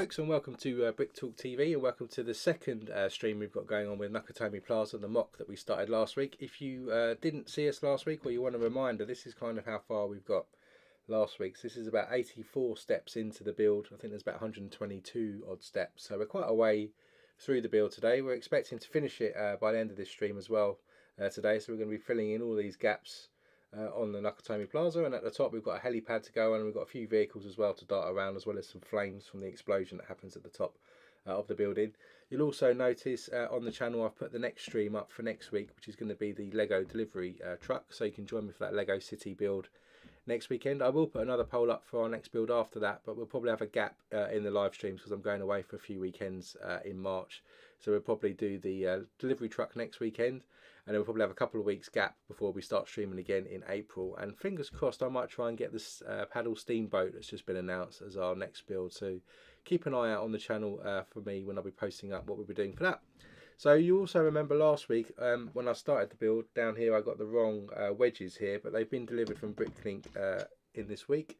folks, and welcome to Brick Talk TV, and welcome to the second stream we've got going on with Nakatomi Plaza, the MOC that we started last week. If you didn't see us last week, or you want a reminder, this is kind of how far we've got last week. So this is about 84 steps into the build. I think there's about 122 odd steps, so we're quite a way through the build today. We're expecting to finish it by the end of this stream as well today, so we're going to be filling in all these gaps on the Nakatomi Plaza, and at the top we've got a helipad to go on, and we've got a few vehicles as well to dart around, as well as some flames from the explosion that happens at the top of the building. You'll also notice on the channel I've put the next stream up for next week, which is going to be the Lego delivery truck, so you can join me for that Lego City build next weekend. I will put another poll up for our next build after that, but we'll probably have a gap in the live streams because I'm going away for a few weekends in March, so we'll probably do the delivery truck next weekend, and then we'll probably have a couple of weeks gap before we start streaming again in April. And fingers crossed, I might try and get this paddle steamboat that's just been announced as our next build, so keep an eye out on the channel for me when I'll be posting up what we'll be doing for that. So you also remember last week when I started the build, down here I got the wrong wedges here, but they've been delivered from Bricklink in this week,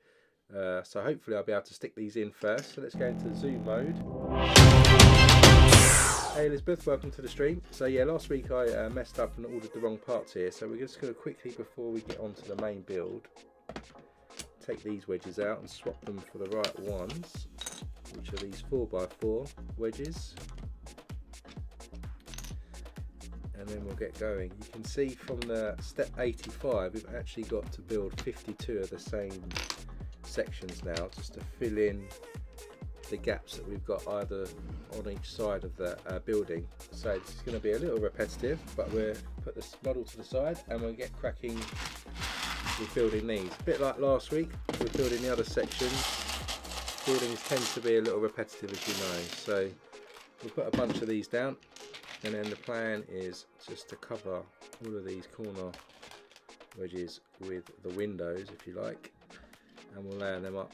so hopefully I'll be able to stick these in first. So let's go into zoom mode. Hey Elizabeth, welcome to the stream. So yeah, last week I messed up and ordered the wrong parts here, so we're just going to quickly, before we get onto the main build, take these wedges out and swap them for the right ones, which are these 4x4 wedges, and then we'll get going. You can see from the step 85 we've actually got to build 52 of the same sections now, just to fill in the gaps that we've got either on each side of the building. So it's going to be a little repetitive, but we'll put this model to the side and we'll get cracking with building these. A bit like last week with building the other sections, buildings tend to be a little repetitive, as you know, so we'll put a bunch of these down, and then the plan is just to cover all of these corner wedges with the windows, if you like, and we'll land them up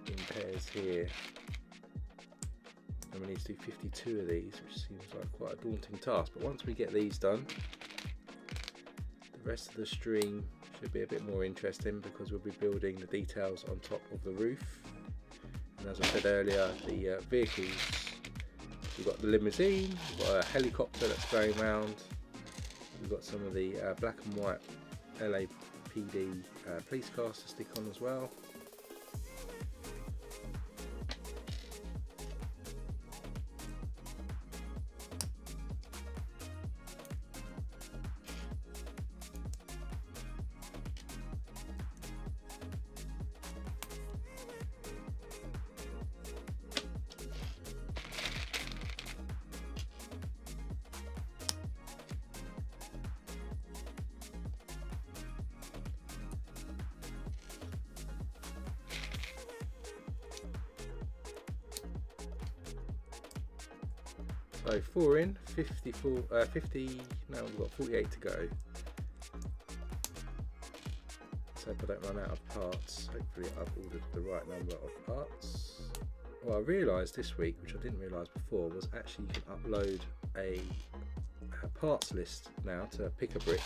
in pairs here, and we need to do 52 of these, which seems like quite a daunting task, but once we get these done, the rest of the stream should be a bit more interesting, because we'll be building the details on top of the roof. And as I said earlier, the vehicles, we've got the limousine, we've got a helicopter that's going around, we've got some of the black and white LAPD police cars to stick on as well. So 4 in, 50, now we've got 48 to go. Let's hope I don't run out of parts. Hopefully I've ordered the right number of parts. What I realised this week, which I didn't realise before, was actually you can upload a parts list now to Pick a Brick,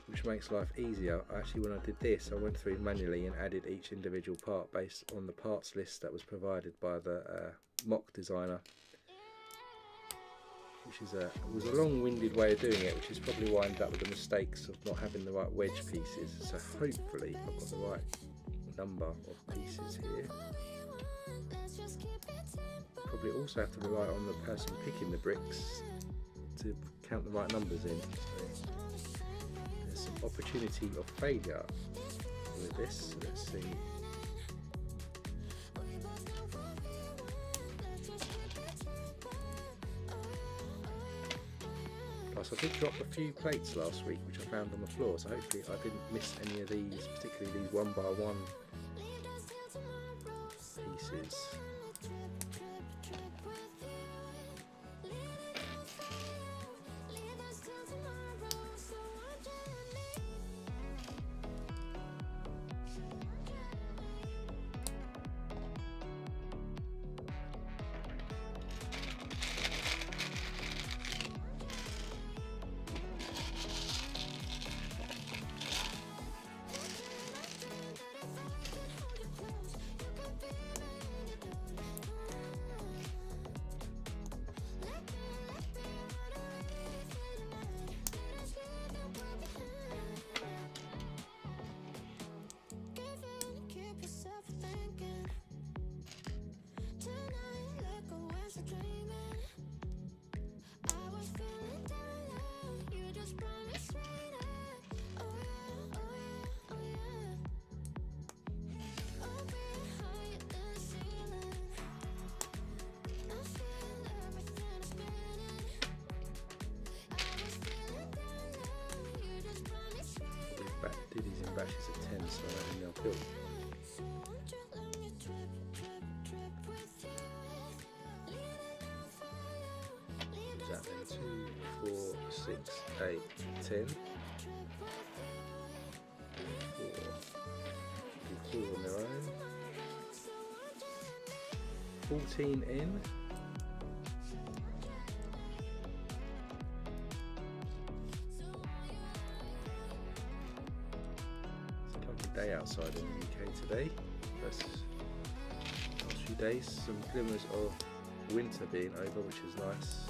which makes life easier. Actually, when I did this, I went through manually and added each individual part based on the parts list that was provided by the MOC designer, which is was a long-winded way of doing it, which is probably why I ended up with the mistakes of not having the right wedge pieces. So hopefully I've got the right number of pieces here. Probably also have to rely on the person picking the bricks to count the right numbers in. So there's some opportunity of failure with this. Let's see. Plus, I did drop a few plates last week which I found on the floor, so hopefully I didn't miss any of these, particularly these 1x1 pieces. these in batches of 10, so I don't think they'll kill. What is that then? 2, 4, 6, 8, 10. 4 on their own. 14 in. Day outside in the UK today. Last few days, some glimmers of winter being over, which is nice.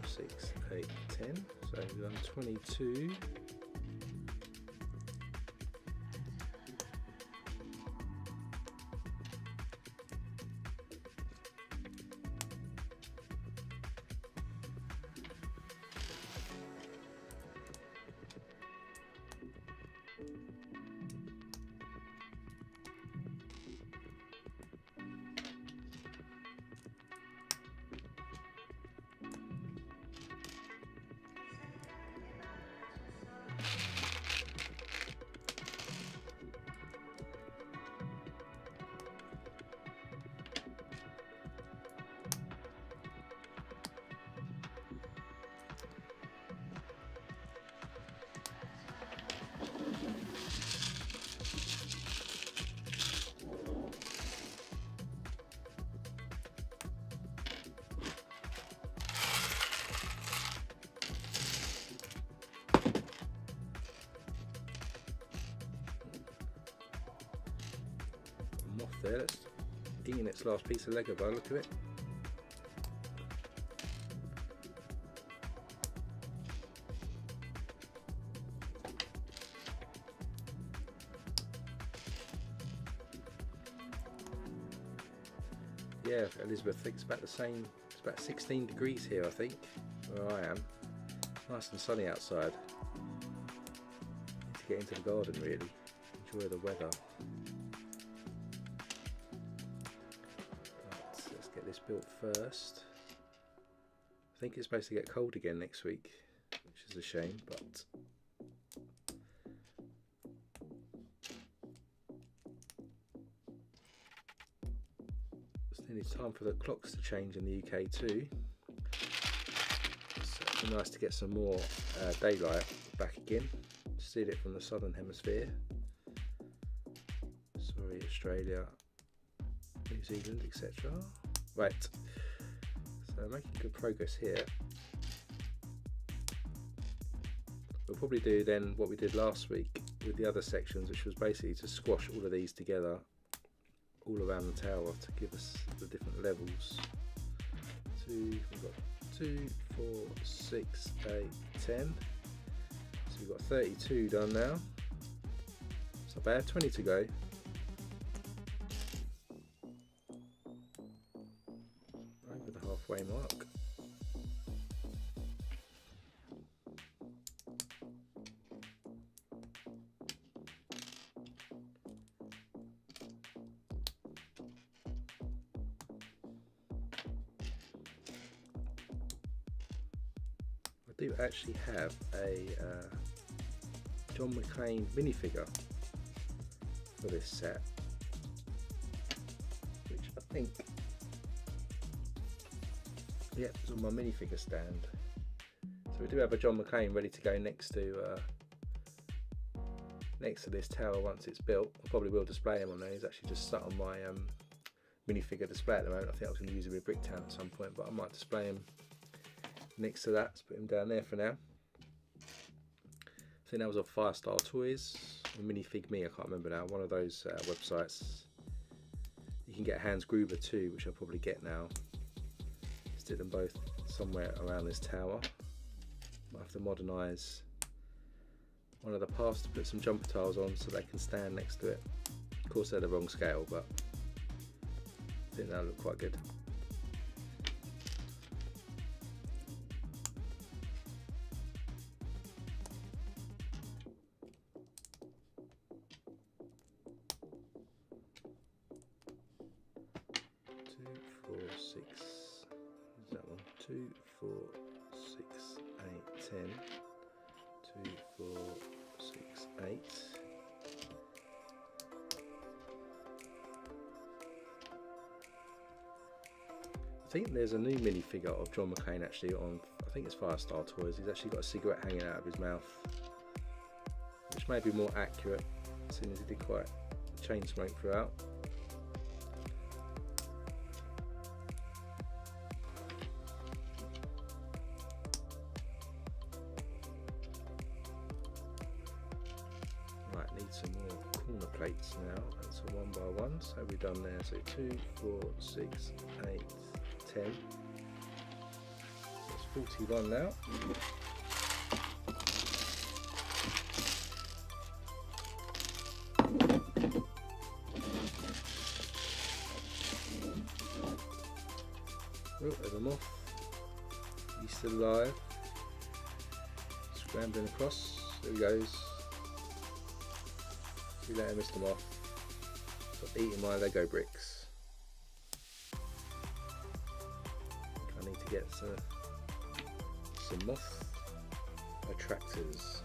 Six, 8, 10. So we've done 22. Moth there, it's eating its last piece of Lego by the look of it. Yeah, Elizabeth thinks about the same. It's about 16 degrees here, I think, where I am. Nice and sunny outside. Need to get into the garden really, enjoy the weather. Let's get this built first. I think it's supposed to get cold again next week, which is a shame, but it's nearly time for the clocks to change in the UK too. So it'd be nice to get some more daylight back again. Steal it from the southern hemisphere. Sorry, Australia, New Zealand, etc. Right, so making good progress here. We'll probably do then what we did last week with the other sections, which was basically to squash all of these together all around the tower to give us the different levels. We've got 2, 4, 6, 8, 10. So we've got 32 done now. It's not bad, 20 to go. Over the halfway mark. do actually have a John McClane minifigure for this set, which I think, yeah, it's on my minifigure stand. So we do have a John McClane ready to go next to this tower once it's built. I probably will display him on there. He's actually just sat on my minifigure display at the moment. I think I was going to use him in Bricktown at some point, but I might display him next to that. Let's put him down there for now. I think that was off Firestar Toys, or Minifig Me, I can't remember now. One of those websites. You can get Hans Gruber too, which I'll probably get now. Stick them both somewhere around this tower. Might have to modernise one of the paths to put some jumper tiles on so they can stand next to it. Of course they're the wrong scale, but I think that'll look quite good. Two, four, six, 8, 10. 2, 4, 6, 8. I think there's a new minifigure of John McClane actually on, I think it's Firestar Toys. He's actually got a cigarette hanging out of his mouth, which may be more accurate, seeing as he did quite chain smoke throughout. Need some more corner plates now, and so one by one. So we've done there, so 2, 4, 6, 8, 10. That's 41 now. Oh, there's a moth. He's still alive. Scrambling across. There he goes. We let him miss them off. Stop eating my Lego bricks. I need to get some moth attractors.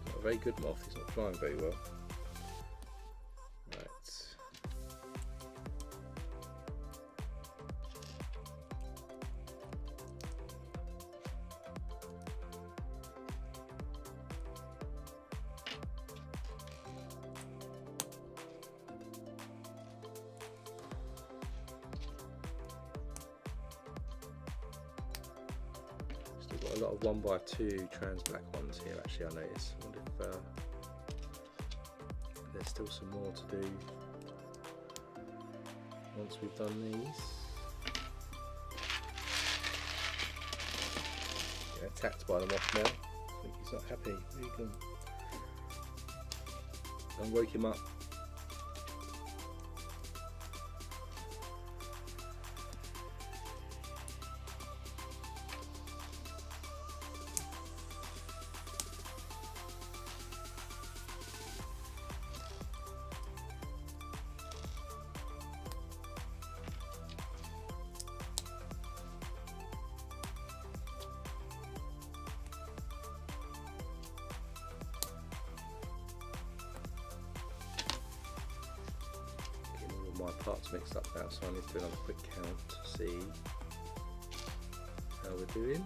Not a very good moth, he's not flying very well. Still got a lot of 1x2 trans black ones here actually, I noticed. I wonder if there's still some more to do once we've done these. Getting attacked by the moth now. I think he's not happy. You can woke him up. My parts mixed up now, so I need to do another quick count to see how we're doing.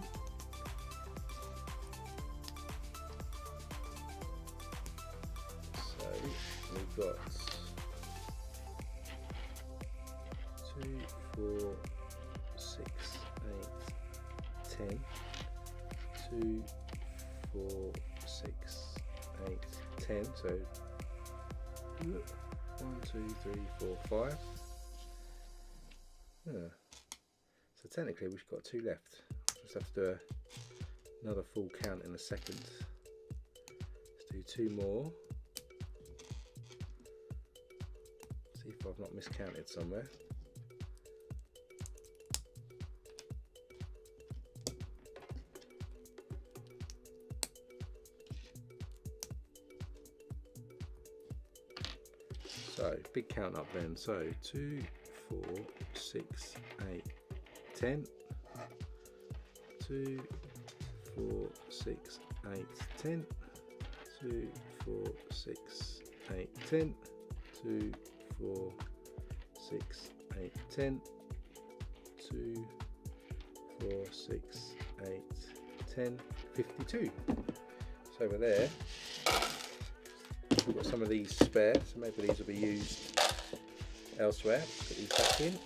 So we've got 2, 4, 6, 8, 10. 2, 4, 6, 8, 10. So 1, 2, 3, 4, 5. Yeah. So technically we've got 2 left. Just have to do another full count in a second. Let's do 2 more. See if I've not miscounted somewhere. So big count up then. So 2, 4, 6, 8, 10. 2, 4, 6, 8, 10. 2, 4, 6, 8, 10. 2, 4, 6, 8, 10. 2, 4, 6, 8, 10. 52. So over there, we've got some of these spare, so maybe these will be used elsewhere. Put these back in.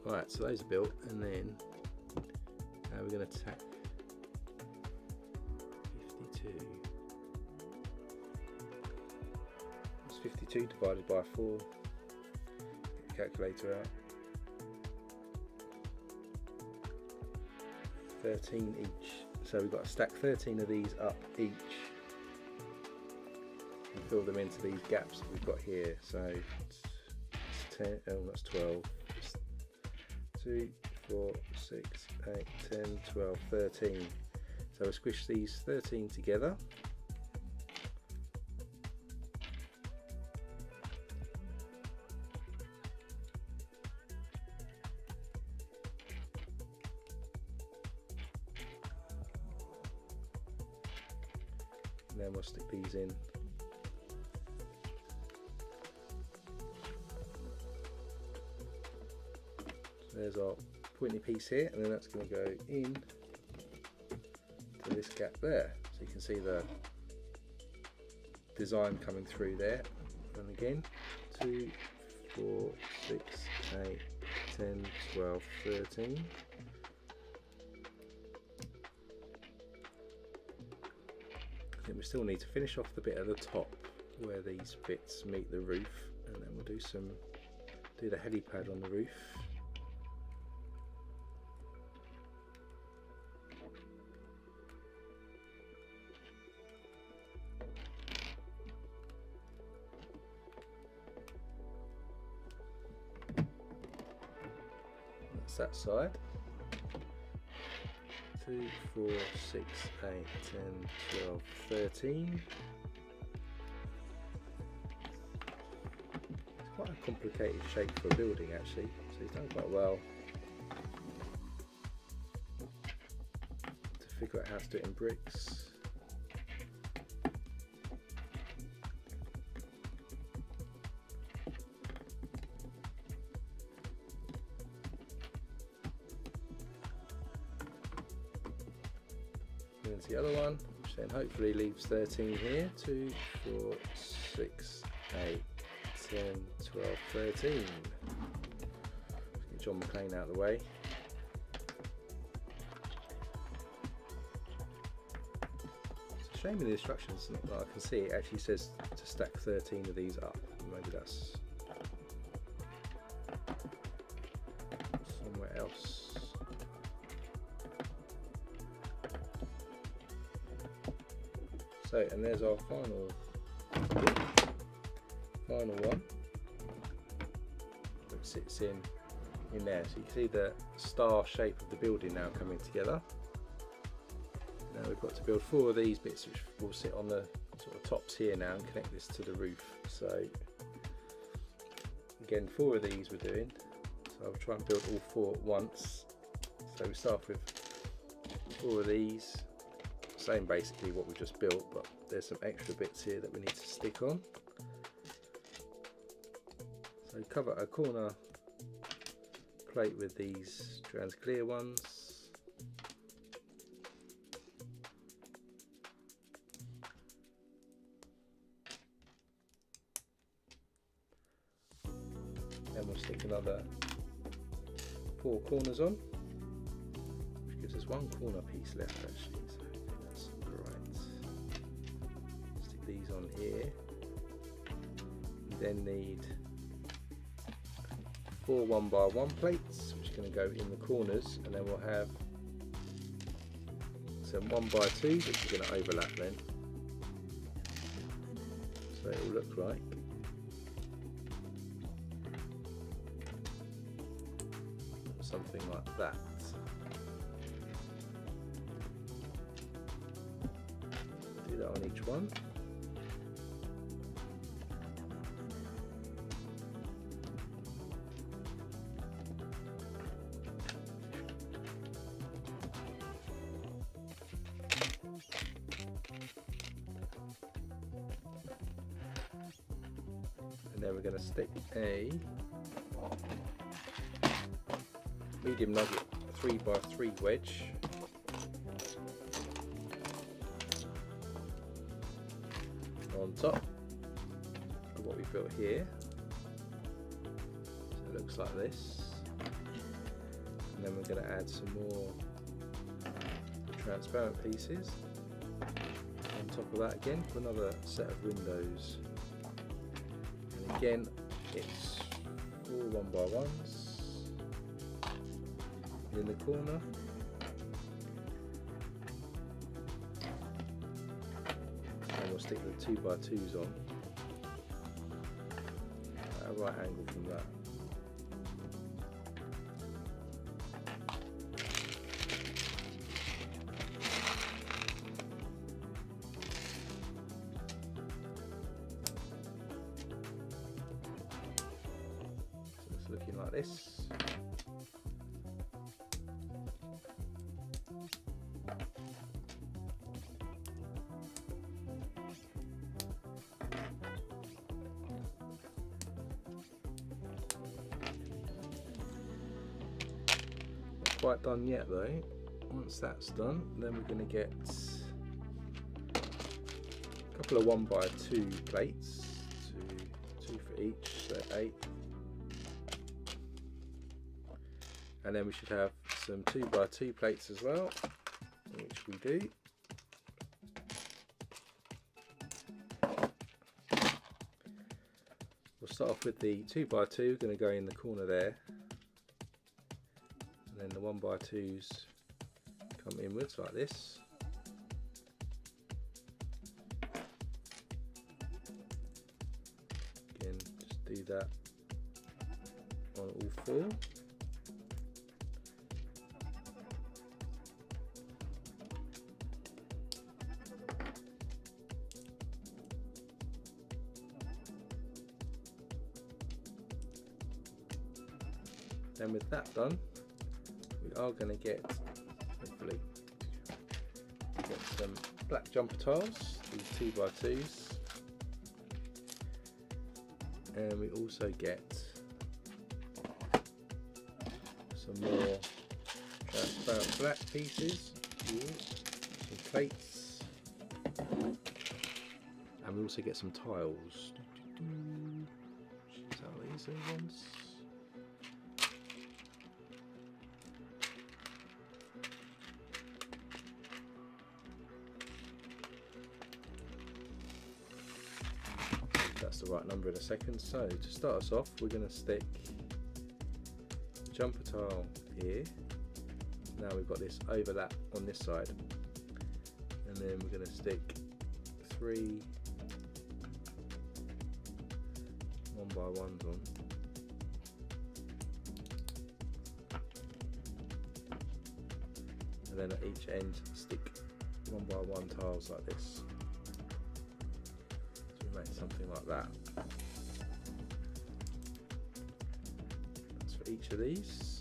Right, so those are built, and then now we're going to tack 52. It's 52 divided by 4. Get the calculator out. 13 each. So we've got to stack 13 of these up each and fill them into these gaps that we've got here. So it's 10, oh, that's 12. 2, 4, 6, 8, 10, 12, 13. So we'll squish these 13 together. And then we'll stick these in. There's our pointy piece here, and then that's going to go in to this gap there. So you can see the design coming through there. And again, 2, 4, 6, 8, 10, 12, 13. Then we still need to finish off the bit at the top where these bits meet the roof, and then we'll do the helipad on the roof. That side. 2, 4, 6, 8, 10, 12, 13. It's quite a complicated shape for a building actually, so he's done quite well to figure out how to do it in bricks. There's the other one, which then hopefully leaves 13 here. 2, 4, 6, 8, 10, 12, 13. Let's get John McClane out of the way. It's a shame in the instructions, I can see it actually says to stack 13 of these up. Maybe that's somewhere else. So, and there's our final one. It sits in there, so you can see the star shape of the building now coming together. Now we've got to build 4 of these bits, which will sit on the sort of tops here now, and connect this to the roof. So again, 4 of these we're doing. So I'll try and build all 4 at once. So we start with 4 of these. Same basically what we just built, but there's some extra bits here that we need to stick on. So cover a corner plate with these trans clear ones. Then we'll stick another 4 corners on, which gives us 1 corner piece left actually. These on here. We then need 4 1x1 plates, which are going to go in the corners, and then we'll have some 1x2s, which are going to overlap then. So it will look like. like that. Do that on each one. And then we're going to stick a medium nugget 3x3 wedge on top of what we built here. So it looks like this. And then we're going to add some more transparent pieces on top of that again for another set of windows. And again, it's all 1x1s in the corner. And we'll stick the 2x2s on at a right angle from that. So it's looking like this. Quite done yet though. Once that's done, then we're going to get a couple of 1x2 plates, two for each, so 8. And then we should have some 2x2 plates as well, which we do. We'll start off with the 2x2, going to go in the corner there. And then the 1x2s come inwards like this. Again, just do that on all 4. Then with that done, we are going to get, hopefully, get some black jumper tiles, these 2x2s, and we also get some more transparent black pieces, some plates, and we also get some tiles. Is that these ones? That's the right number in a second. So to start us off, we're going to stick the jumper tile here. Now we've got this overlap on this side, and then we're going to stick 3 1x1s on. And then at each end stick 1x1 tiles like this. Make something like that. That's for each of these.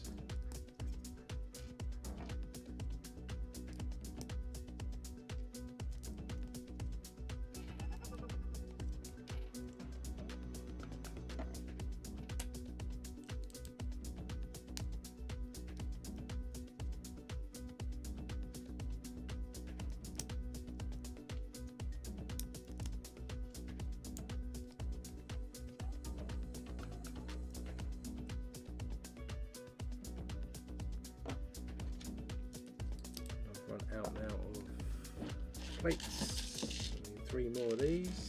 Run out now of plates. We need 3 more of these.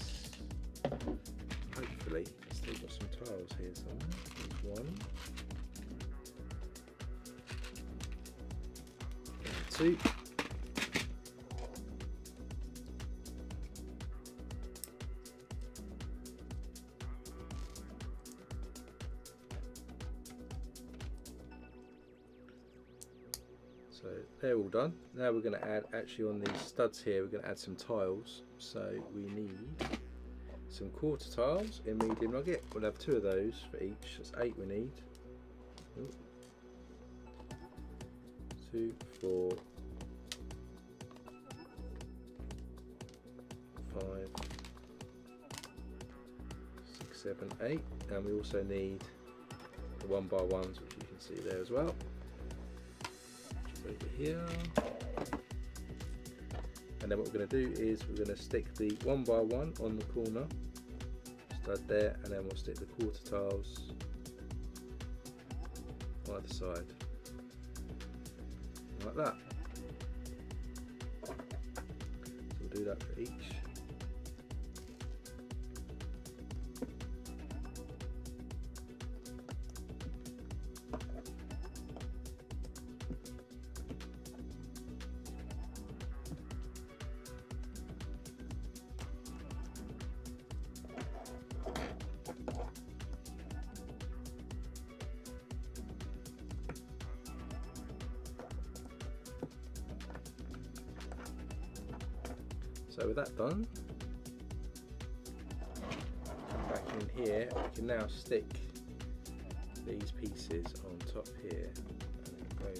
Hopefully, I've still got some tiles here somewhere. There's 1, 2. So they're all done. Now we're going to add, actually on these studs here, we're going to add some tiles. So we need some quarter tiles in medium nugget. We'll have 2 of those for each. That's 8 we need. 2, 4, 5, 6, 7, 8. And we also need the 1x1s, which you can see there as well. Over here, and then what we're going to do is we're going to stick the 1x1 on the corner stud there, and then we'll stick the quarter tiles either side like that. So we'll do that for each. So with that done, come back in here, we can now stick these pieces on top here, and go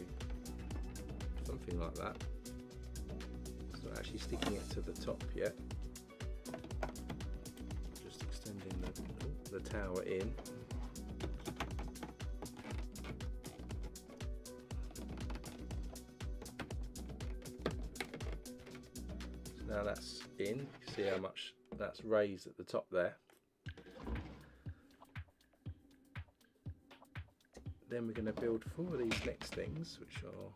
something like that. It's not actually sticking it to the top yet, just extending the tower in. Now that's in, you can see how much that's raised at the top there. Then we're going to build 4 of these next things, which are,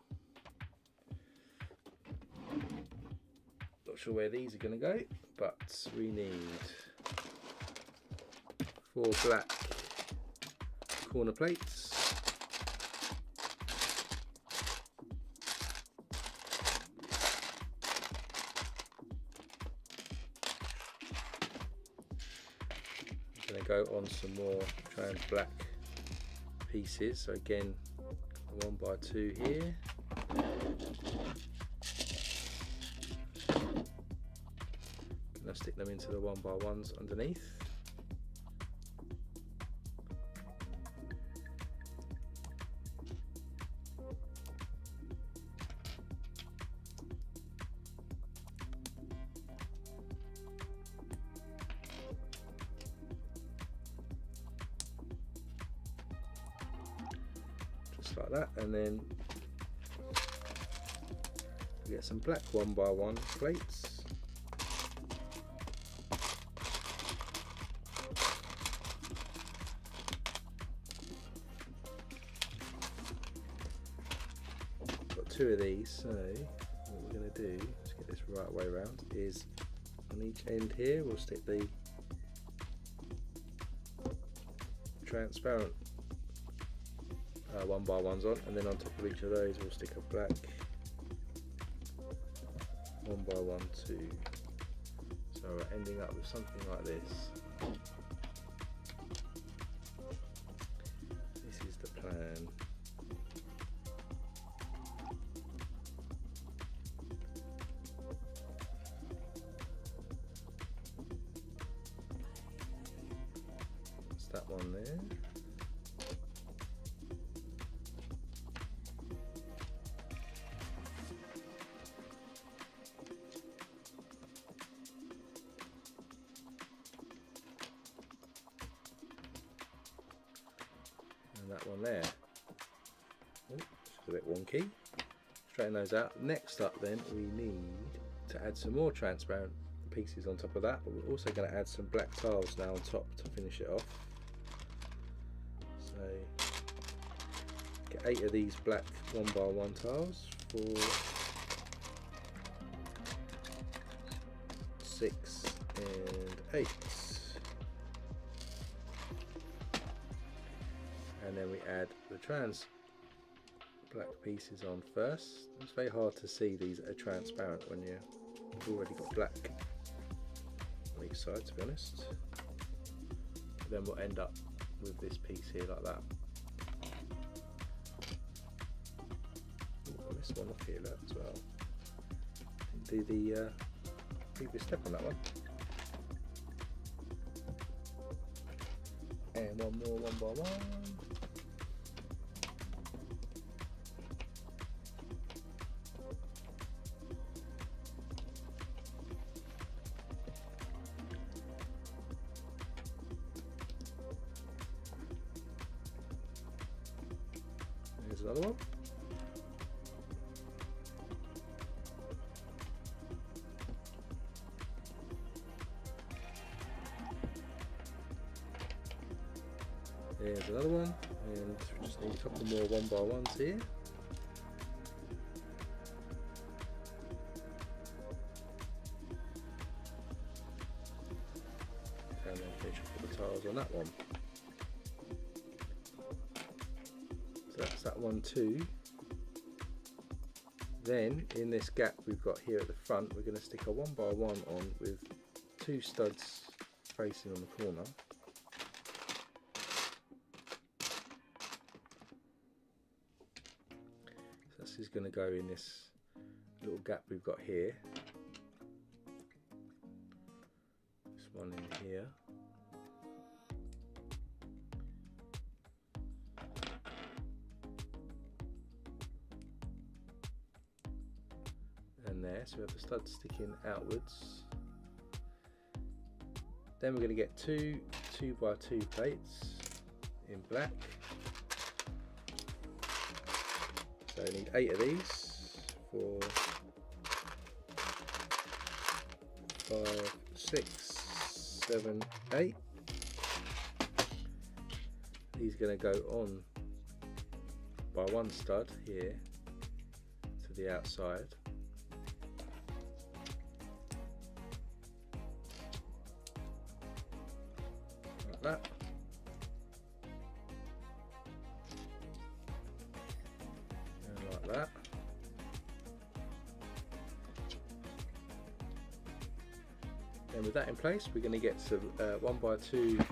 not sure where these are going to go, but we need 4 black corner plates. Going to go on some more trans black pieces, so again 1x2 here, gonna stick them into the 1x1s underneath. Like that, and then we get some black 1x1 plates. Got 2 of these, so what we're going to do, let's get this right way around, is on each end here we'll stick the transparent 1x1s on, and then on top of each of those we'll stick a black 1x1 too. So we're ending up with something like this. This is the plan. That's that one there. That one there. Oh, it's a bit wonky. Straighten those out. Next up then we need to add some more transparent pieces on top of that, but we're also going to add some black tiles now on top to finish it off. So get 8 of these black 1x1 tiles, 4, 6 and 8. And then we add the trans black pieces on first. It's very hard to see these are transparent when you've already got black on each side, to be honest. Then we'll end up with this piece here like that. this one off here as well. Do the previous step on that one. And one more, one by one. There's another one. There's another one, and we just need a couple more one by ones here. And then finish off the tiles on that one. So that's that one too. Then in this gap we've got here at the front, we're going to stick a one by one on with 2 studs facing on the corner. This is going to go in this little gap we've got here. This one in here. And there, so we have the stud sticking outwards. Then we're going to get 2 2x2 plates in black. So I need 8 of these. 4, 5, 6, 7, 8. These are going to go on by one stud here to the outside. Like that. That. And with that in place, we're going to get some 1x2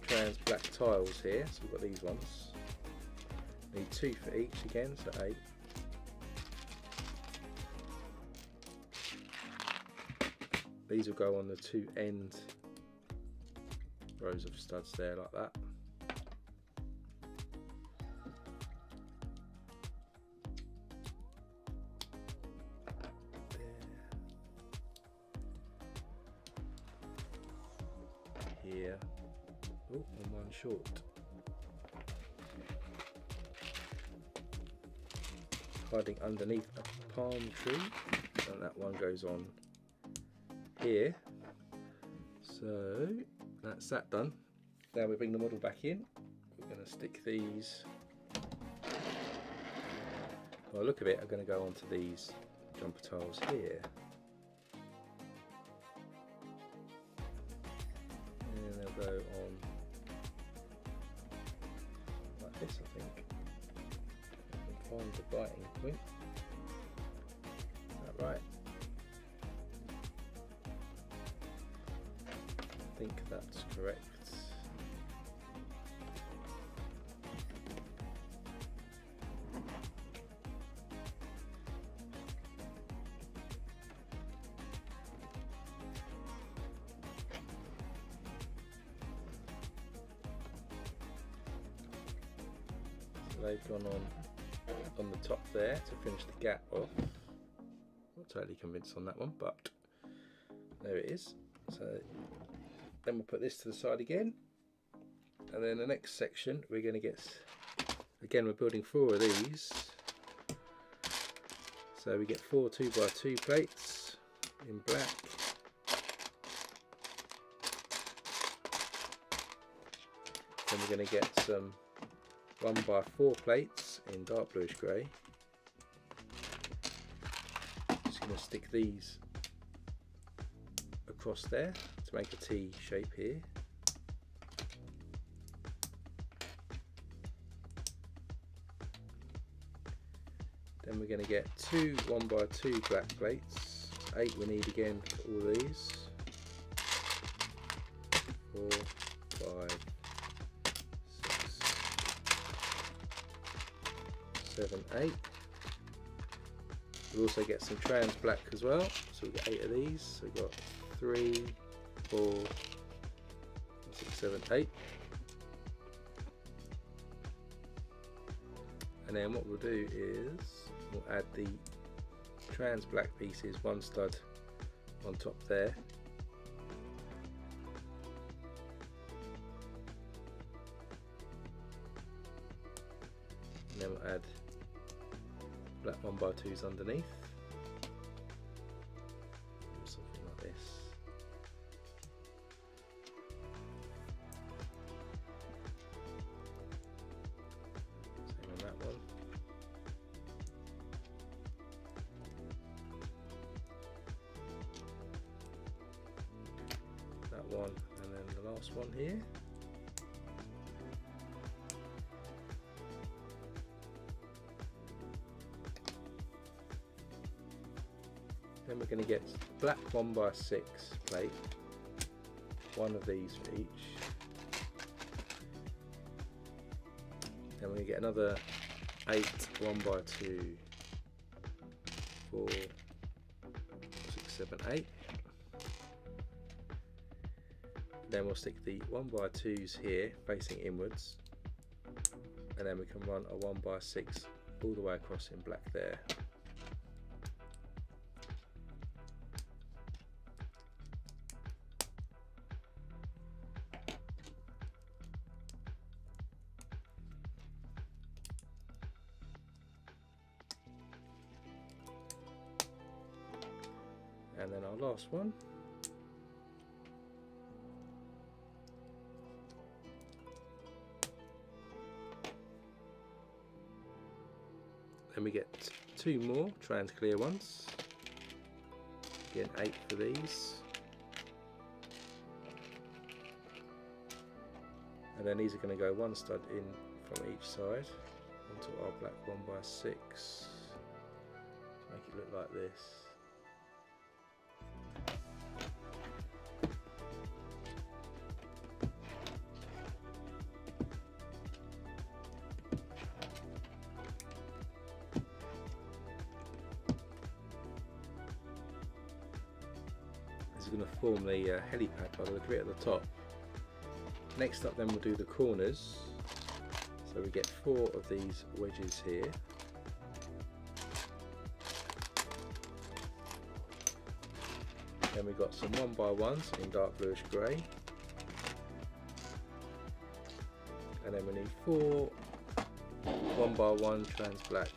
trans black tiles here. So we've got these ones. Need 2 for each again, so 8. These will go on the 2 end rows of studs there, like that. Here, oh, and one short. Hiding underneath a palm tree, and that one goes on here. So that's that done. Now we bring the model back in. We're going to stick these. By the look of it, I'm going to go onto these jumper tiles here. Go on like this, I think. I can find the biting point. Is that right? I think that's correct. They've gone on the top there to finish the gap off. Not totally convinced on that one, but there it is. So then we'll put this to the side again, and then the next section we're going to get, again we're building 4 of these, so we get 4 2x2 plates in black. Then we're going to get some 1x4 plates in dark bluish grey. Just going to stick these across there to make a T shape here. Then we're going to get 2 1x2 black plates. 8 we need again for all these. 4, 5, 6, 7, 8. We'll also get some trans black as well, so we've got 8 of these. So we've got 3, 4, 6, 7, 8. And then what we'll do is we'll add the trans black pieces, one stud on top there. And then we'll add black 1x2s underneath. Something like this. Same on that one. That one, and then the last one here. Then we're going to get black 1x6 plate, one of these for each. Then we're going to get another 8 1x2, 4, 6, 7, 8. Then we'll stick the 1x2s here facing inwards, and then we can run a 1x6 all the way across in black there. And then our last one. Then we get 2 more trans clear ones. Again, 8 for these. And then these are going to go one stud in from each side onto our black 1x6 to make it look like this. This is going to form the helipad by the look of it at the top. Next up then we'll do the corners. So we get 4 of these wedges here. Then we've got some 1x1s in dark bluish grey. And then we need 4 1x1 trans black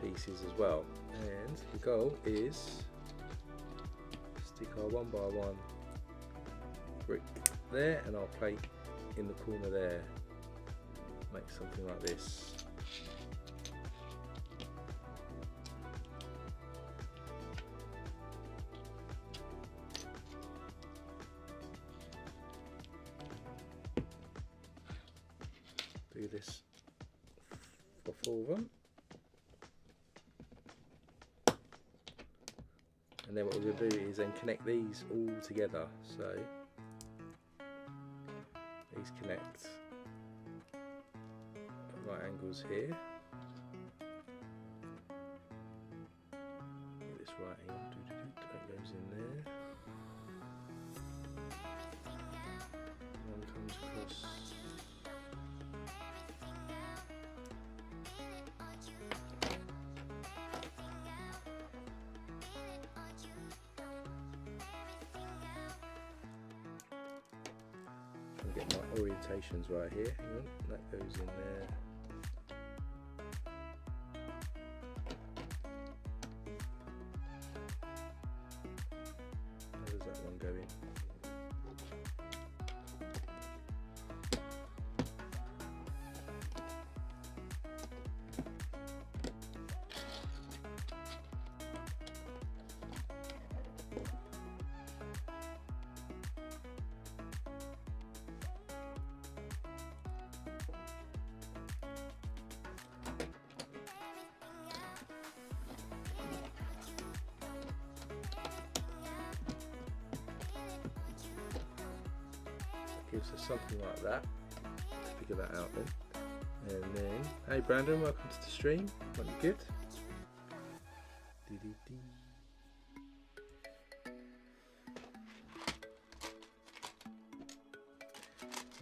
pieces as well. And the goal is stick our 1x1 brick there and our plate in the corner there. Make something like this. Do this for 4 of them. And then what we're going to do is then connect these all together. So these connect at right angles here. Get this right angle, that goes in there. One comes across. Get my orientations right here. Hang on, that goes in there. How does that one go in? Gives us something like that. Let's figure that out then. And then, hey Brandon, welcome to the stream. Aren't you good?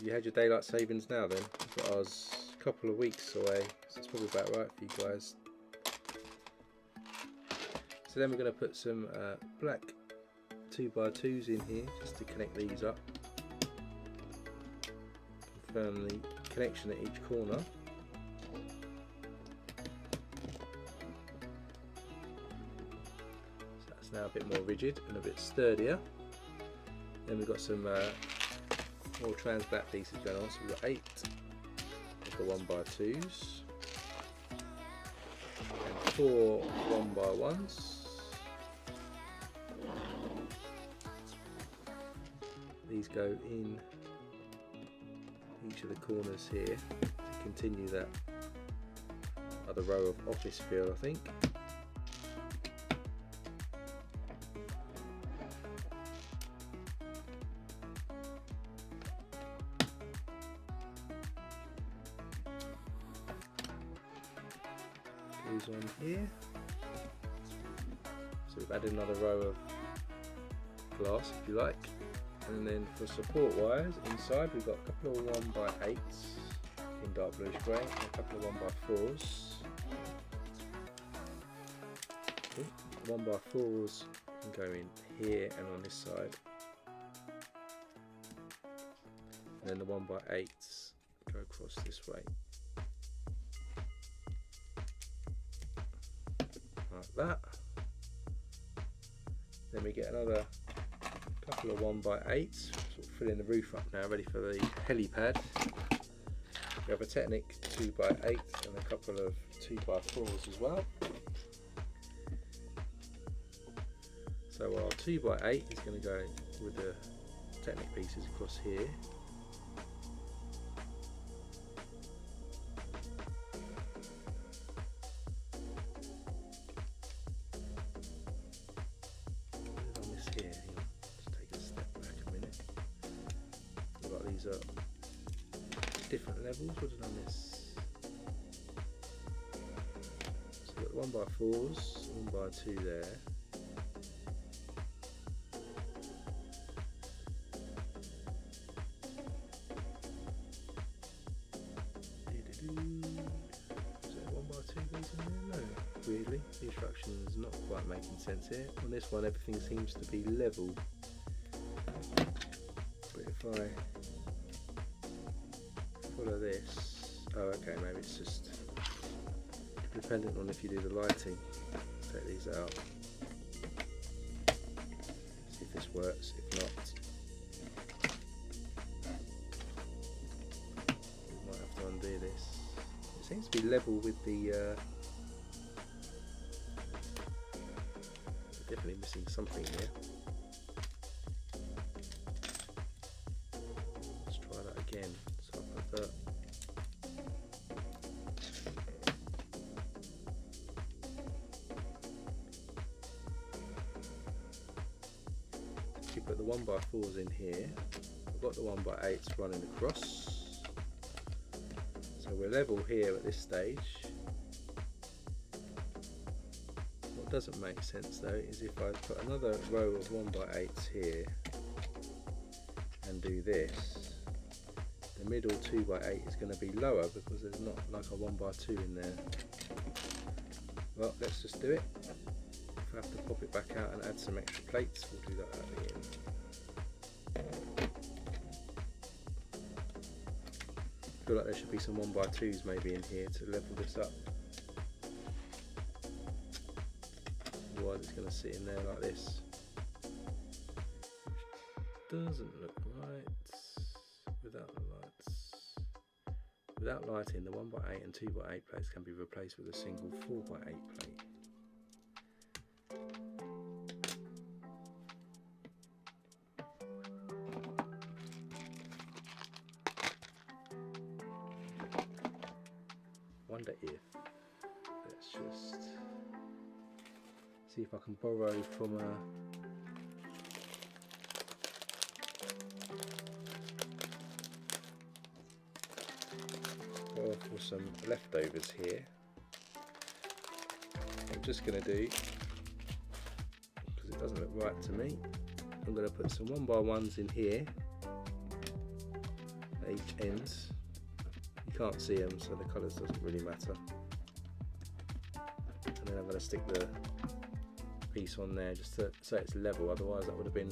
You had your daylight savings now then? I was a couple of weeks away, so it's probably about right for you guys. So then we're going to put some black 2x2s in here just to connect these up. Confirm the connection at each corner. So that's now a bit more rigid and a bit sturdier. Then we've got some more trans black pieces going on, so we've got 8 of the 1x2s and 4 1x1s. These go in each of the corners here to continue that other row of office feel, I think. Goes on here. So we've added another row of glass, if you like. And then for support wires inside, we've got a couple of 1x8s in dark bluish grey and a couple of 1x4s. 1x4s can go in here and on this side, and then the 1x8s go across this way, like that. Then we get another couple of 1x8s, sort of filling the roof up now, ready for the helipad. We have a Technic 2x8 and a couple of 2x4s as well. So our 2x8 is going to go with the Technic pieces across here. These are different levels. What did I miss? So we've got 1x4s, 1x2 there. Is there 1x2 goes in there? No, weirdly. The instruction is not quite making sense here. On this one, everything seems to be level. But if I follow this, oh okay, maybe it's just dependent on if you do the lighting. Let's take these out, see if this works. If not, we might have to undo this. It seems to be level with the definitely missing something here. Let's try that again. That. You put the 1x4s in here. I've got the 1x8s running across. So we're level here at this stage. What doesn't make sense though is if I put another row of 1x8s here and do this, the middle 2x8 is going to be lower because there's not like a 1x2 in there. Well, let's just do it. If I have to pop it back out and add some extra plates, we'll do that at the end. I feel like there should be some 1x2s maybe in here to level this up. Otherwise it's going to sit in there like this. Which doesn't look right without the lights. Without lighting, the 1x8 and 2x8 plates can be replaced with a single 4x8 plate. Wonder if, let's just see if I can borrow from a for some leftovers here. I'm just going to do, because it doesn't look right to me, I'm going to put some 1x1s in here at each end. You can't see them, so the colours doesn't really matter. And then I'm going to stick the piece on there just to so it's level, otherwise that would have been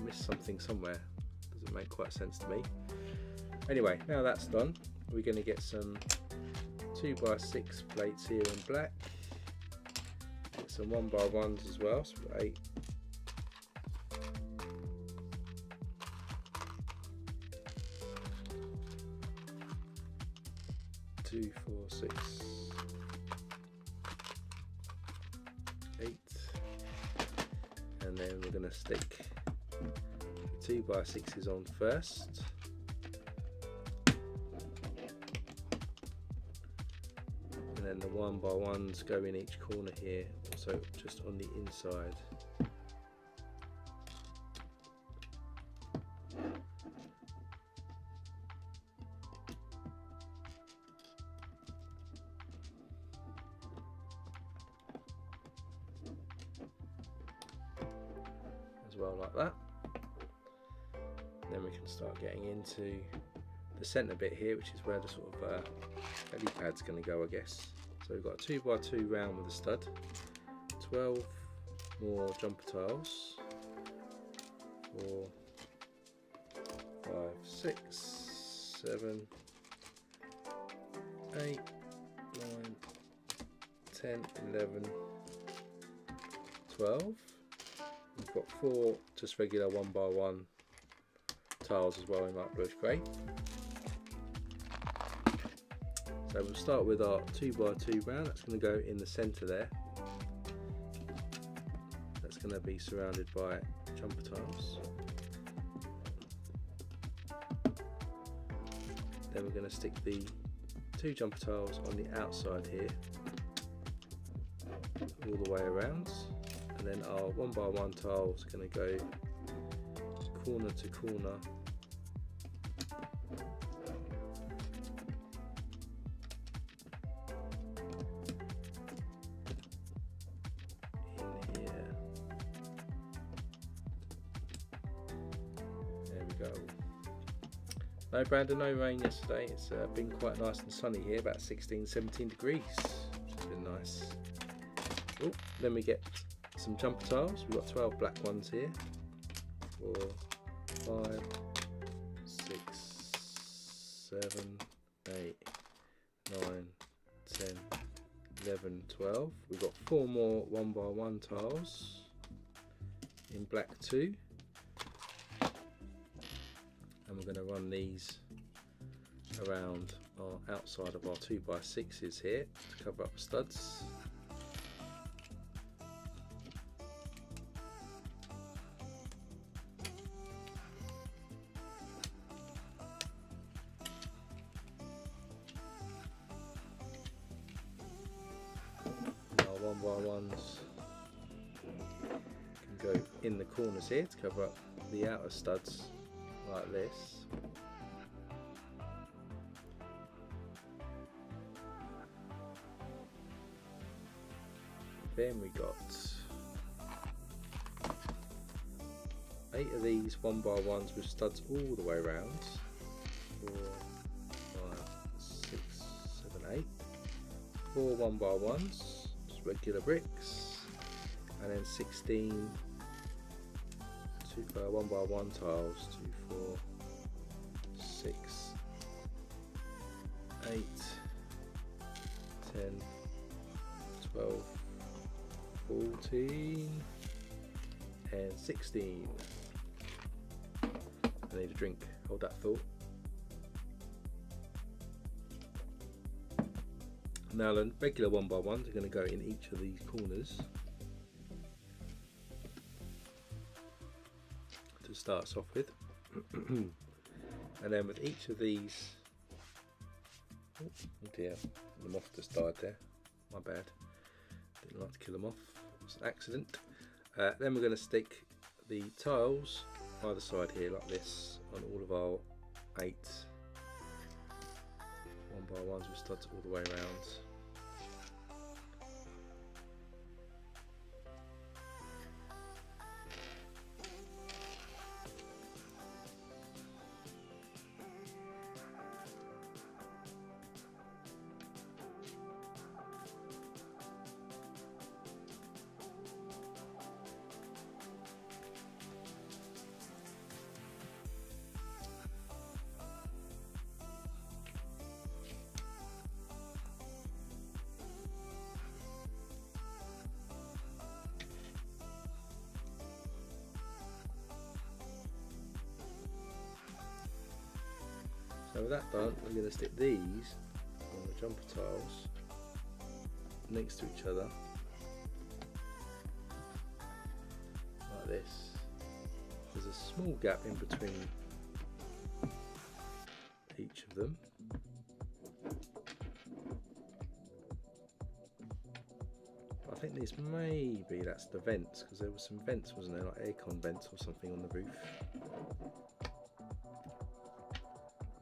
missed something somewhere. Doesn't make quite sense to me. Anyway, now that's done, we're going to get some 2x6 plates here in black, get some 1x1s as well, so we've got 8. 2, 4, 6, 8, and then we're going to stick the 2x6s on first. And then the 1x1s go in each corner here, also just on the inside. As well, like that. And then we can start getting into the centre bit here, which is where the sort of helipad's going to go, I guess. So we've got a 2x2 round with a stud, 12 more jumper tiles, 4, 5, 6, 7, 8, 9, 10, 11, 12. We've got 4 just regular 1x1 tiles as well in light bluish grey. So we'll start with our 2x2 round. That's going to go in the centre there. That's going to be surrounded by jumper tiles. Then we're going to stick the 2 jumper tiles on the outside here, all the way around. And then our 1x1 tiles are going to go corner to corner in here. There we go. No, Brandon, no rain yesterday. It's been quite nice and sunny here, about 16-17 degrees, which has been nice. Oh, then we get some jumper tiles. We've got 12 black ones here. 4, 5, 6, 7, 8, 9, 10, 11, 12. We've got 4 more 1x1 tiles in black too. And we're going to run these around our outside of our 2x6s here to cover up the studs. Our 1x1s can go in the corners here to cover up the outer studs like this. Then we got 8 of these 1x1s with studs all the way around. 4, 5, 6, 7, 8. 4 1x1s, just regular bricks, and then 16 1x1 tiles. 2, 4, 6, 8, 10, 12, 14, and 16. I need a drink, hold that thought. Now the regular 1x1s are going to go in each of these corners to start us off with. And then with each of these, oh dear, the moth just died there, my bad, didn't like to kill them off, it's an accident. Then we're going to stick the tiles either side here like this on all of our 8 one by ones with studs all the way around. So with that done, we're going to stick these on the jumper tiles next to each other, like this. There's a small gap in between each of them. I think this that's the vents, because there were some vents, wasn't there, like aircon vents or something on the roof.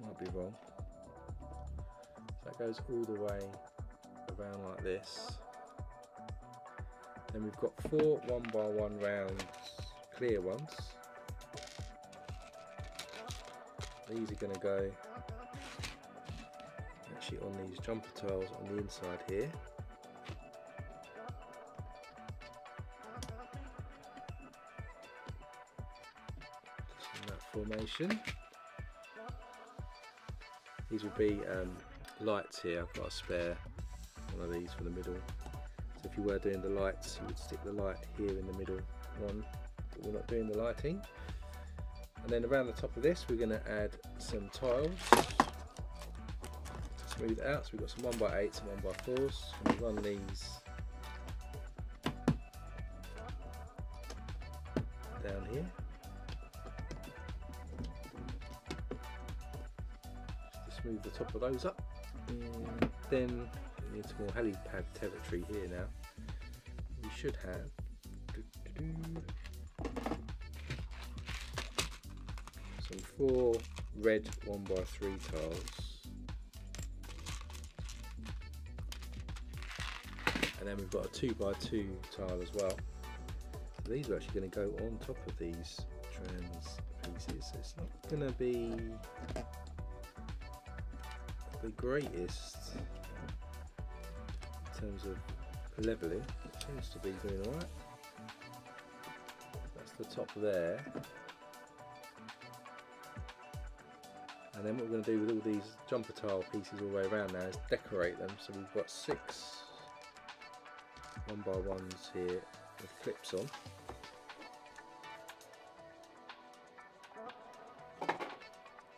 Might be wrong. So that goes all the way around like this. Then we've got 4 1x1 rounds, clear ones. These are going to go actually on these jumper tiles on the inside here. Just in that formation. These will be lights here. I've got a spare one of these for the middle. So if you were doing the lights, you would stick the light here in the middle one, but we're not doing the lighting. And then around the top of this, we're going to add some tiles to smooth it out. So we've got some 1x8s and 1x4s. And we'll run these down here. Move the top of those up, and then we need some more helipad territory here now. We should have some 4 red 1x3 tiles, and then we've got a 2x2 tile as well. So these are actually going to go on top of these trans pieces, so it's not going to be the greatest in terms of levelling. It seems to be doing alright. That's the top there. And then what we're going to do with all these jumper tile pieces all the way around now is decorate them. So we've got 6 1x1s here with clips on.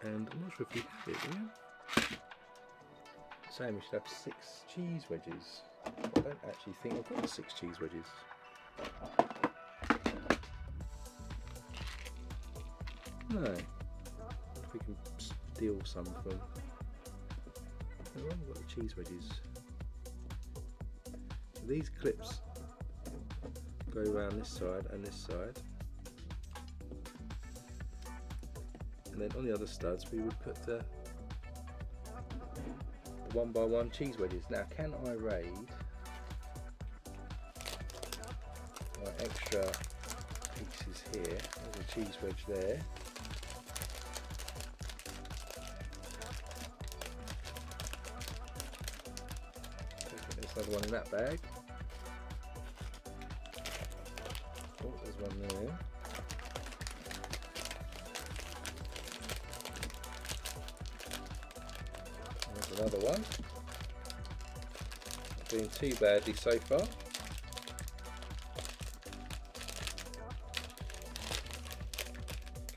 And I'm not sure if we have it, yeah? Saying we should have 6 cheese wedges. I don't actually think I've got the 6 cheese wedges. No. If we can steal some from. Oh, I've got the cheese wedges. So these clips go around this side and this side. And then on the other studs we would put the 1x1 cheese wedges. Now, can I raid my extra pieces here? There's a cheese wedge there. There's another one in that bag. Oh, there's one there. Another one. Not doing too badly so far.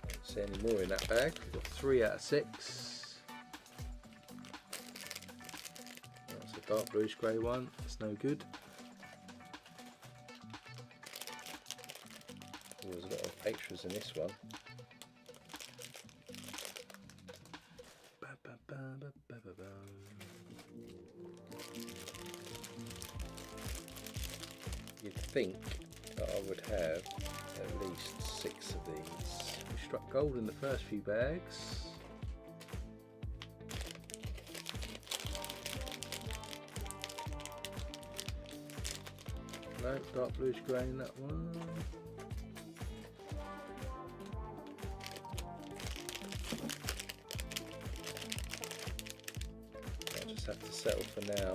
Can't see any more in that bag. We've got 3 out of 6. That's a dark bluish grey one. That's no good. Oh, there's a lot of extras in this one. You'd think that I would have at least 6 of these. We struck gold in the first few bags. No, dark bluish grey in that one. I'll just have to settle for now.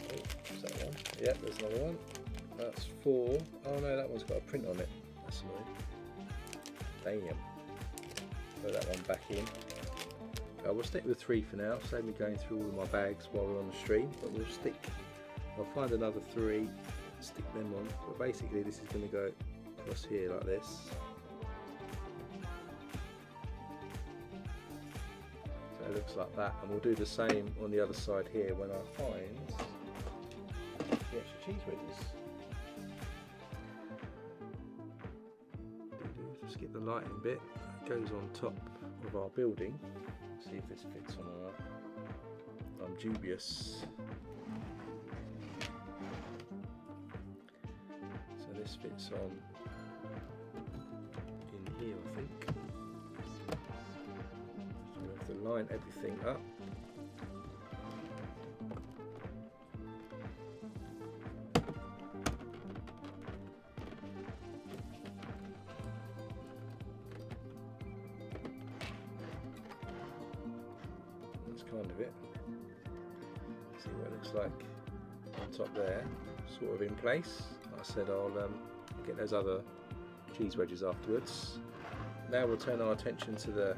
Oh, is that one? Yep, there's another one. That's 4. Oh no, that one's got a print on it. That's annoying. Damn. Put that one back in. We'll stick with 3 for now. Save me going through all of my bags while we're on the stream. But we'll stick. I'll find another 3. Stick them on. But basically, this is going to go across here like this. So it looks like that. And we'll do the same on the other side here when I find the extra cheese wedges. Skip the lighting bit. It goes on top of our building. See if this fits on or not. I'm dubious. So this fits on in here, I think. So we have to line everything up. Kind of it. See what it looks like on top there, sort of in place. Like I said, I'll get those other cheese wedges afterwards. Now we'll turn our attention to the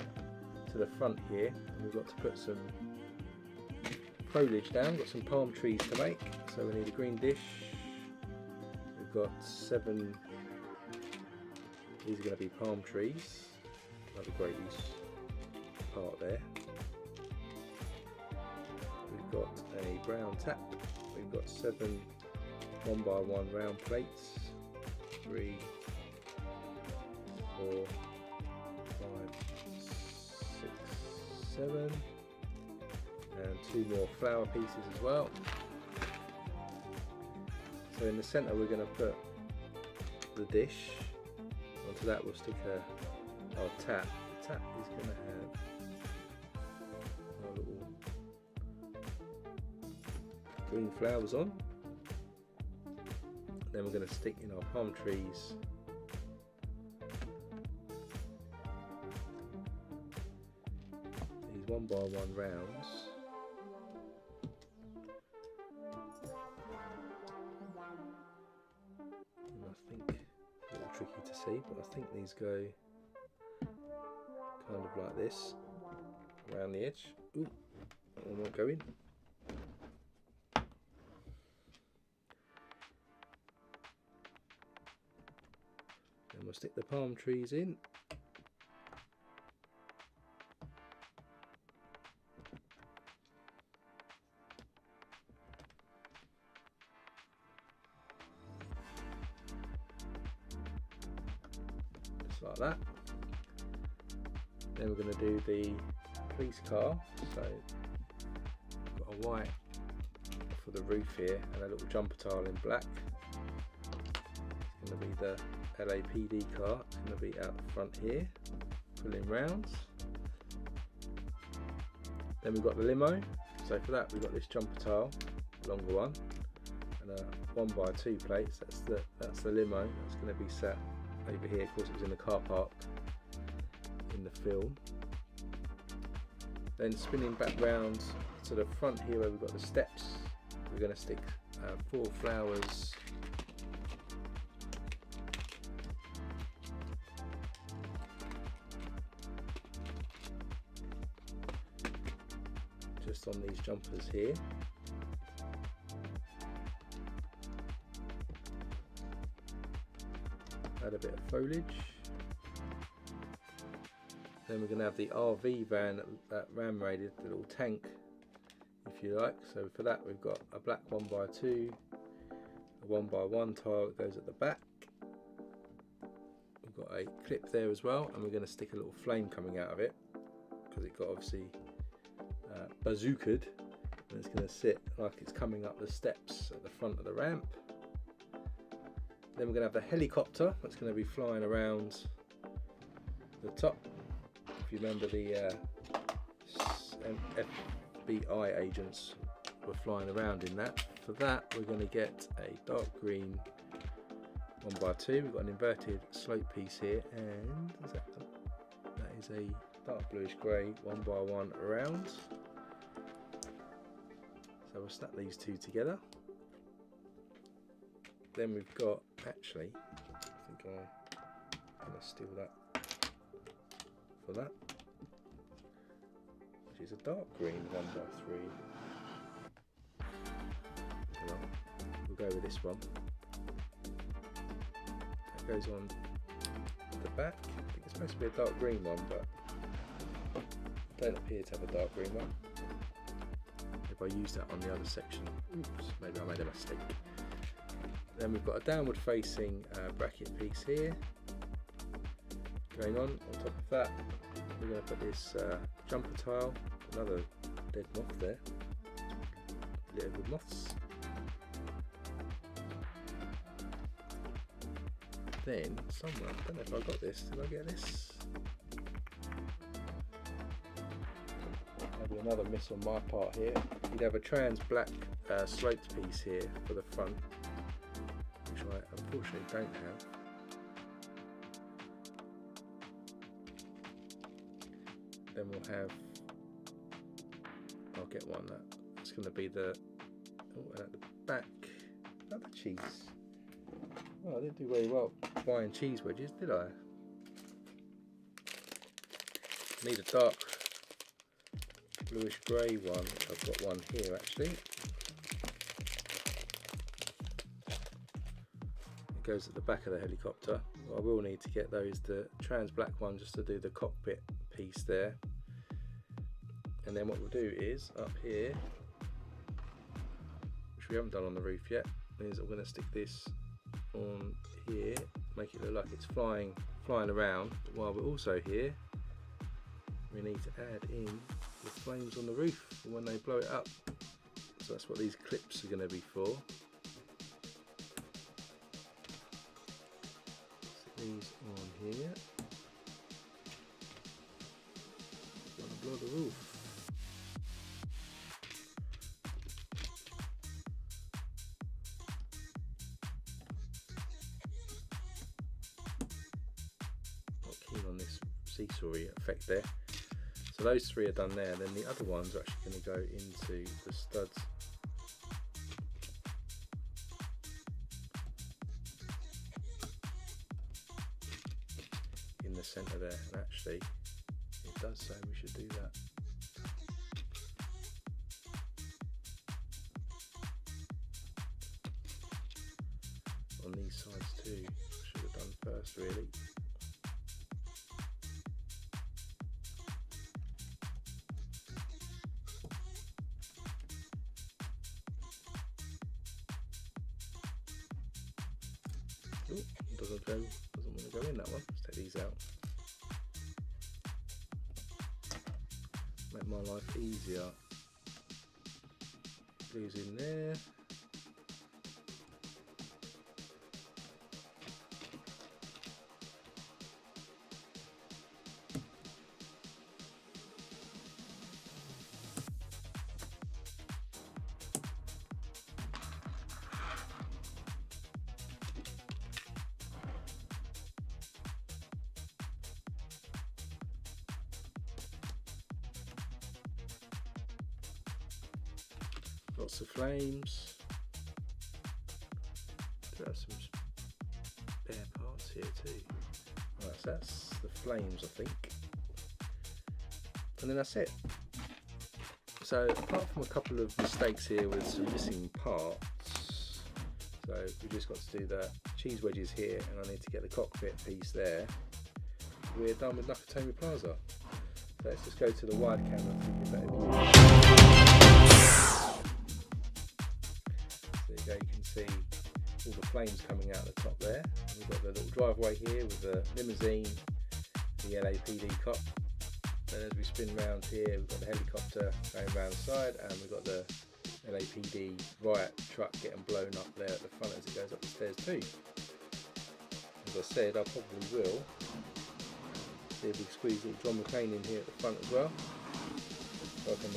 front here. We've got to put some foliage down. We've got some palm trees to make, so we need a green dish. We've got 7. These are going to be palm trees. Another great use part there. We've got a brown tap. We've got 7 1x1 round plates. 3, 4, 5, 6, 7, and 2 more flower pieces as well. So in the centre we're going to put the dish. Onto that we'll stick our tap. The tap is going to have our little green flowers on. Then we're going to stick in our palm trees these 1x1 rounds. And I think a little tricky to see, but I think these go kind of like this around the edge. Ooh, that one won't go in. And we'll stick the palm trees in. Just like that. Then we're going to do the police car. So got a white for the roof here and a little jumper tile in black. It's going to be the LAPD car. It's going to be out the front here, pulling rounds. Then we've got the limo. So for that we've got this jumper tile, longer one, and a 1x2 plates. That's the limo. That's going to be set over here. Of course, it was in the car park in the film. Then spinning back round to the front here where we've got the steps, we're going to stick 4 flowers just on these jumpers here. Add a bit of foliage. Then we're going to have the RV van that ram raided, the little tank, if you like. So for that we've got a black 1x2, a 1x1 tile that goes at the back. We've got a clip there as well, and we're going to stick a little flame coming out of it because it got obviously bazookaed, and it's going to sit like it's coming up the steps at the front of the ramp. Then we're going to have the helicopter that's going to be flying around the top. If you remember the FBI agents were flying around in that. For that we're going to get a dark green 1x2. We've got an inverted slope piece here, and that is a dark bluish grey 1x1 around. So we'll snap these two together. Then we've got, actually, I think I'm going to steal that for that, which is a dark green 1x3. We'll go with this one. That goes on the back. I think it's supposed to be a dark green one, but don't appear to have a dark green one. If I use that on the other section, oops, maybe I made a mistake. Then we've got a downward facing bracket piece here going on top of that. We're going to put this jumper tile, another dead moth there, littered with moths. Then somewhere, I don't know if I got this, did I get this? Maybe another miss on my part here. You'd have a trans black sloped piece here for the front, which I unfortunately don't have. Then we'll have, I'll get one that's going to be the, at the back, another cheese. Oh, I didn't do very well buying cheese wedges, did I? Need a dark bluish grey one. I've got one here actually. It goes at the back of the helicopter. I will need to get those, the trans black one, just to do the cockpit piece there. And then what we'll do is up here, which we haven't done on the roof yet, is I'm going to stick this on here, make it look like it's flying around, but while we're also here we need to add in the flames on the roof when they blow it up. So that's what these clips are going to be for. Stick these on here. Going to blow the roof. On this seesawy effect there. So those three are done there, then the other ones are actually going to go into the studs in the centre there, and actually it does say we should do that. On these sides too, should have done first really. Doesn't want to go in that one. Let's take these out. Make my life easier. Glue's in there. Lots of flames. There are some spare parts here too. Right, so that's the flames, I think. And then that's it. So apart from a couple of mistakes here with some missing parts, so we've just got to do the cheese wedges here, and I need to get the cockpit piece there. We're done with Nakatomi Plaza. So let's just go to the wide camera to give that a view. You can see all the flames coming out the top there. And we've got the little driveway here with the limousine, the LAPD cop, and as we spin round here we've got the helicopter going round the side, and we've got the LAPD riot truck getting blown up there at the front as it goes up the stairs too. As I said, I probably will see if we can squeeze little John McClane in here at the front as well, so I can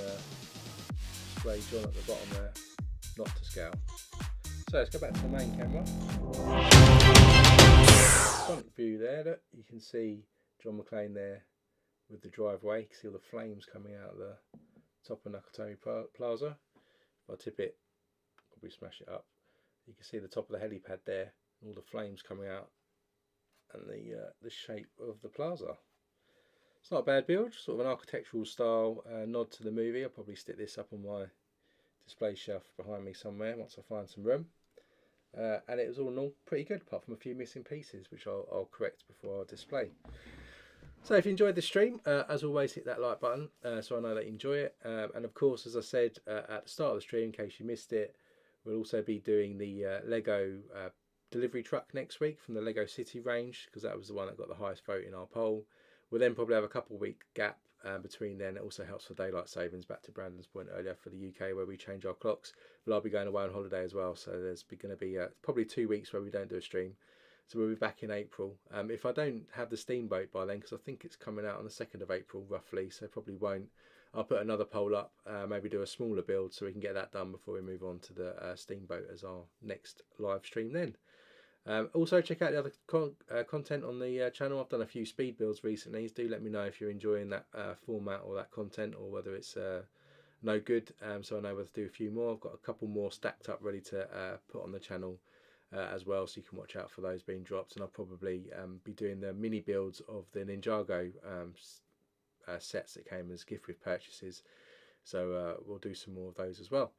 display John at the bottom there, not to scale. So let's go back to the main camera. Front view there, look, you can see John McClane there with the driveway. You can see all the flames coming out of the top of Nakatomi Plaza. If I tip it, probably smash it up. You can see the top of the helipad there, all the flames coming out, and the shape of the plaza. It's not a bad build, sort of an architectural style nod to the movie. I'll probably stick this up on my display shelf behind me somewhere once I find some room. And it was all in all pretty good, apart from a few missing pieces, which I'll correct before I display. So if you enjoyed this stream, as always, hit that like button so I know that you enjoy it. And of course, as I said at the start of the stream, in case you missed it, we'll also be doing the Lego delivery truck next week from the Lego City range, because that was the one that got the highest vote in our poll. We'll then probably have a couple week gap between then. It also helps for daylight savings, back to Brandon's point earlier, for the UK where we change our clocks. But I'll be going away on holiday as well, so there's going to be probably 2 weeks where we don't do a stream. So we'll be back in April. If I don't have the steamboat by then, because I think it's coming out on the 2nd of April roughly, so probably won't. I'll put another poll up, maybe do a smaller build so we can get that done before we move on to the steamboat as our next live stream then. Also check out the other content on the channel. I've done a few speed builds recently. Do let me know if you're enjoying that format or that content, or whether it's no good, so I know whether to do a few more. I've got a couple more stacked up ready to put on the channel as well, so you can watch out for those being dropped. And I'll probably be doing the mini builds of the Ninjago sets that came as gift with purchases, so we'll do some more of those as well.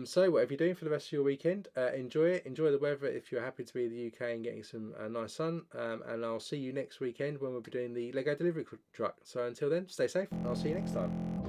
So whatever you're doing for the rest of your weekend, enjoy it, enjoy the weather if you're happy to be in the UK and getting some nice sun, and I'll see you next weekend when we'll be doing the Lego delivery truck. So until then, stay safe, and I'll see you next time.